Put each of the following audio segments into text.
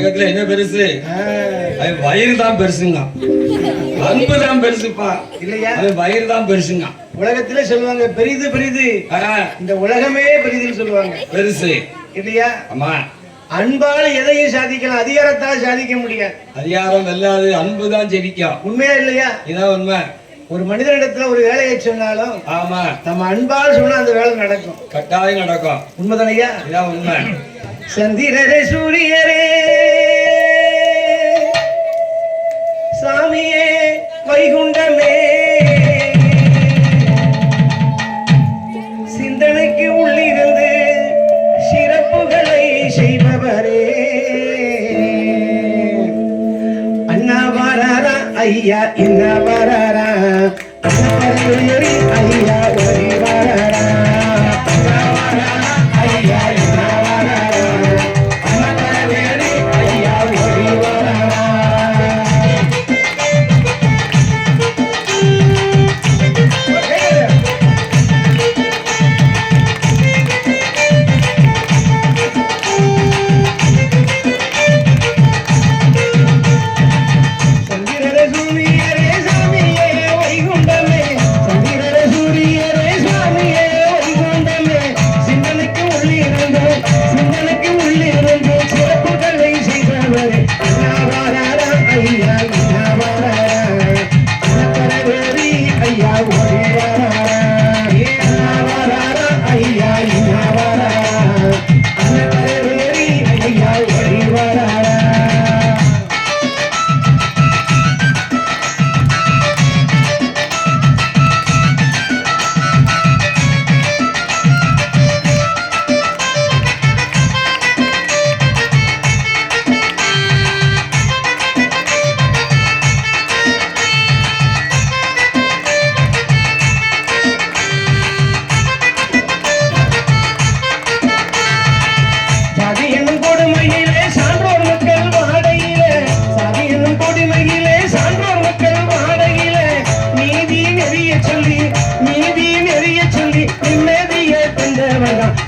உலகத்துல என்ன பெருசு? வயிறு தான் பெருசுங்க. அன்பு தான் பெருசுப்பா இல்லையா? வயிறு தான் பெருசுங்க. உலகத்துல சொல்லுவாங்க பெரிது பெரிது, இந்த உலகமே பெரிதுன்னு சொல்லுவாங்க. பெருசு இல்லையா? ஆமா. அன்பால எதையும் சாதிக்கலாம், அதிகாரத்தால் சாதிக்க முடியாது. அதிகாரம் வெல்லாது, அன்பு தான் ஜெயிக்கும். உண்மையா இல்லையா? இதான் உண்மை. ஒரு மனிதனிடத்துல ஒரு வேலையை சொன்னாலும் ஆமா நம்ம அன்பால் சொன்னா அந்த வேலை நடக்கும், கட்டாயம் நடக்கும். உண்மைதானையா? இதான் உண்மை. சந்திரரே சூரியரே சாமியே வைகுண்டமே சிந்தனைக்கு உள்ளிருந்து சிறப்புகளை செய்பவரே அண்ணா வராரா ஐயா என்ன வராரா ஐயா ஒரே வராரா அண்ணா வராரா ஐயா என்ன வராரா ஐயா ஒரே வராரா.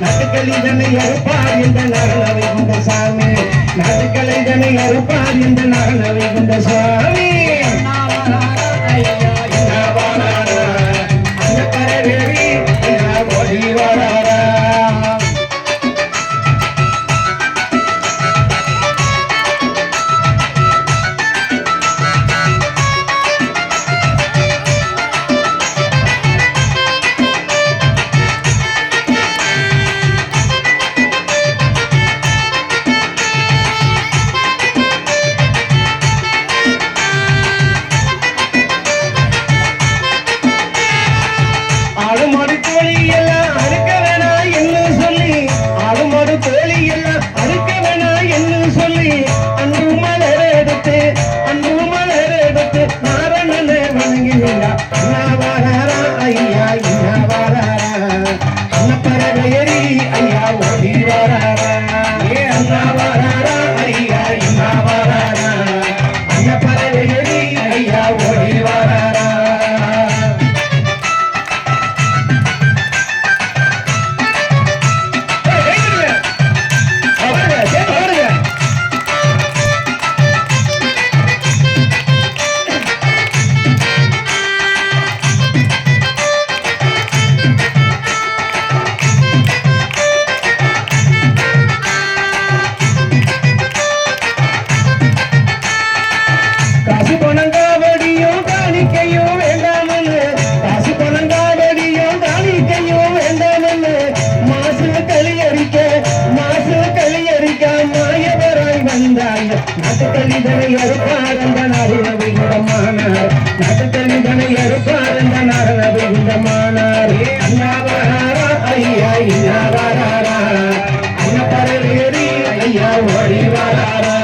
நாட்டுக்களிதனை அறுப்பார் என்ற நகனவை கொண்ட சாமி, நாட்டுக்களிதனை அறுப்பார் என்ற நகனவை கொண்ட சாமி. நாட்டுக்களிதனை அறுப்பார் என்ற நாரணவை குண்டமானார், நாட்டுக்களிதனை அறுப்பார் என்ற நாரணவை குண்டமானார். அண்ணா வராரா ஐயா இன்னா வராரா அண்ணா பரவேறி ஐயா ஓடி வராரா.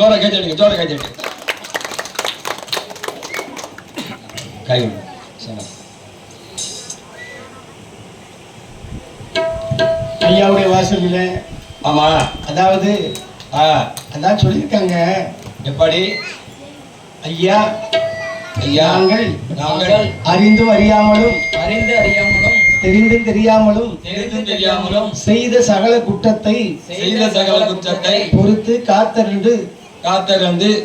ஜோர கைத்தட்டுங்க, ஜோர கைத்தட்டு. கை விடு. சரி. ஐயாவுடைய வாசல்ல ஆமா. அதாவது அதான் சொல்லியிருக்காங்க. எப்படி? ஐயா ஐயா நாங்கள் அறிந்தும் அறியாமலும் தெரிந்தும் தெரியாமலும் செய்த சகல குற்றத்தை பொறுத்து காத்தறிந்து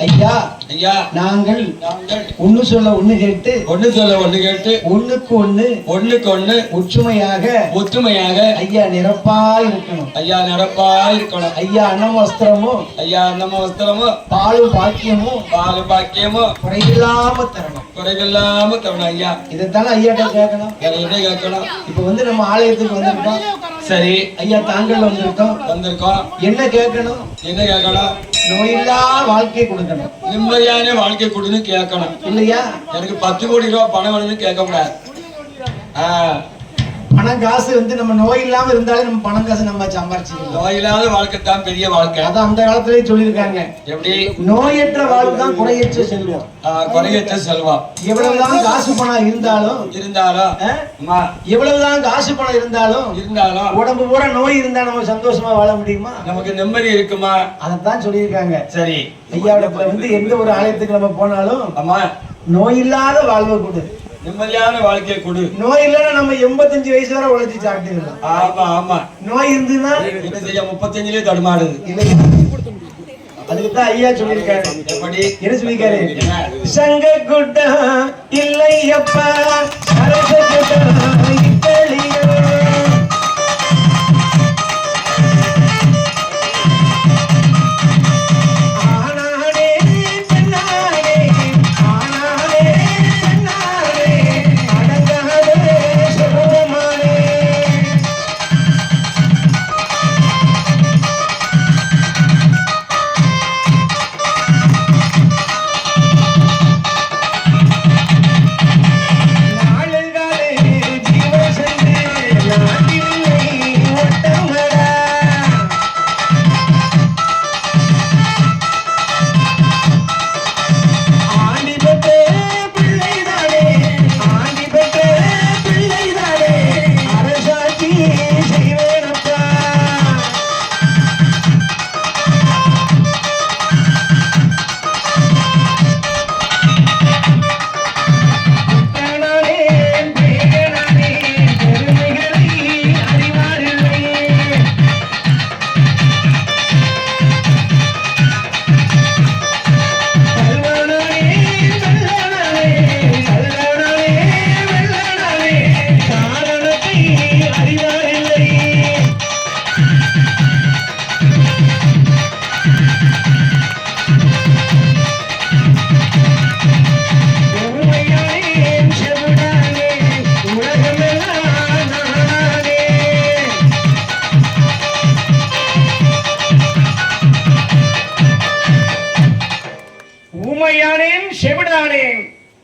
ஐயா நாங்கள் ஒண்ணு சொல்ல ஒண்ணு கேட்டு ஒண்ணுக்கு ஒண்ணு ஒற்றுமையாக ஐயா நிரப்பாய் இருக்கணும். ஐயா அன்னம் வஸ்திரமும் பாலும் பாக்கியமும் குறைவில்லாம தரணும். ஐயா இதைத்தானே ஐயாட்ட கேட்கணும். இப்ப வந்து நம்ம ஆலயத்துக்கு வந்திருக்கோம். சரி ஐயா தாங்கள் வந்திருக்கோம். என்ன கேட்கணும்? நோயில்லா வாழ்க்கை கொடுக்கணும். நிம்மதியான வாழ்க்கை கொடுன்னு கேட்கணும். இல்லையா? எனக்கு 10 கோடி ரூபாய் பணம் வேணும்னு கேட்க கூடாது. பணம் காசு வந்து நம்ம நோய் இல்லாம இருந்தாலும் நம்ம பணம் காசு நம்ம சம்பாரிச்சுக்கலாம். நோய் இல்லாத வாழ்க்கை தான் பெரிய வாழ்க்கை. அதான் அந்த காலத்திலேயே சொல்லியிருக்காங்க. எப்படி? நோயற்ற வாழ்வு தான் குறையற்ற செல்வம். குறையற்ற செல்வம். எவ்வளவுதான் காசு பணம் இருந்தாலும் எவ்வளவுதான் காசு பணம் இருந்தாலும் உடம்பு பூரா நோய் இருந்தா நம்ம சந்தோஷமா வாழ முடியுமா? நமக்கு நிம்மதி இருக்குமா? அதைத்தான் சொல்லியிருக்காங்க. சரி ஐயாவிடத்துல வந்து எந்த ஒரு ஆலயத்துக்கு நம்ம போனாலும் நோய் இல்லாத வாழ்வை கொடு, நிம்மதியான வாழ்க்கையை கொடு. நோய் இல்லைன்னா நம்ம 85 வயசு வரை உழைச்சி சாப்பிட்டுக்கலாம். ஆமா ஆமா. நோய் இருந்துன்னா என்ன செய்ய 35லயே தடுமாடுது. அதுக்குதான் ஐயா சொல்லியிருக்காரு. எப்படி? என்ன சொல்லியிருக்காரு? சங்க குட்டா இல்லையப்பா அரச குட்டா இத்தலியோ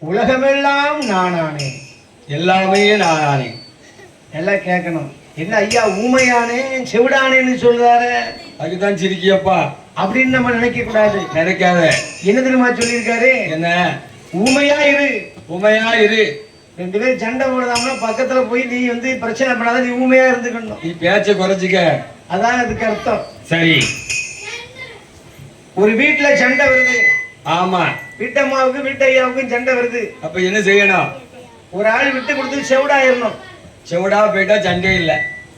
உலகமெல்லாம் நானானே, எல்லாமே நானானே. எல்லாம் கேட்கணும். என்ன ஐயா ஊமையானே செவிடானேன்னு சொல்றாரு? அதுக்குதான் சிரிக்கியப்பா அப்படின்னு நம்ம நினைக்க கூடாது. நினைக்காத. என்ன தெரியுமா சொல்லியிருக்காரு? என்ன? ஊமையா இரு. ரெண்டு பேரும் சண்டை போடுதாம்னா பக்கத்துல போய் நீ வந்து பிரச்சனை பண்ணாத, நீ ஊமையா இருந்துக்கணும். நீ பேச்ச குறைச்சிக்க. அதான் அதுக்கு அர்த்தம். சரி. ஒரு வீட்டுல சண்டை வருது. ஆமா. வீட்டம்மாவுக்கு வீட்டையாவுக்கும் சண்டை வருது. அப்ப என்ன செய்யணும்? ஒரு ஆள் விட்டு கொடுத்து செவிடாயிரணும். செவிடா போயிட்டா சண்டை இல்ல.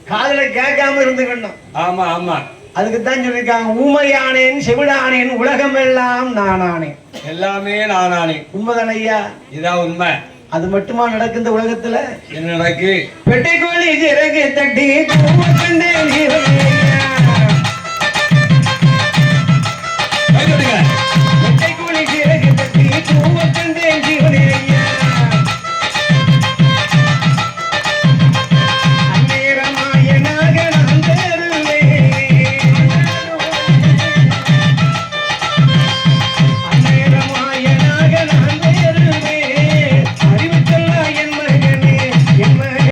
காதுல கேட்காம இருந்துக்கணும். ஆமா ஆமா. அதுக்குத்தான் சொல்லியிருக்காங்க ஊமையானேன் செவிடானேன் உலகம் எல்லாம் நானானே. எல்லாமே நானானே. உண்மைதான ஐயா? இதான் உண்மை. அது மட்டுமா நடக்கு இந்த உலகத்துல? என்ன நடக்கு? பெட்டிக்கோழி சிறகு தட்டி கை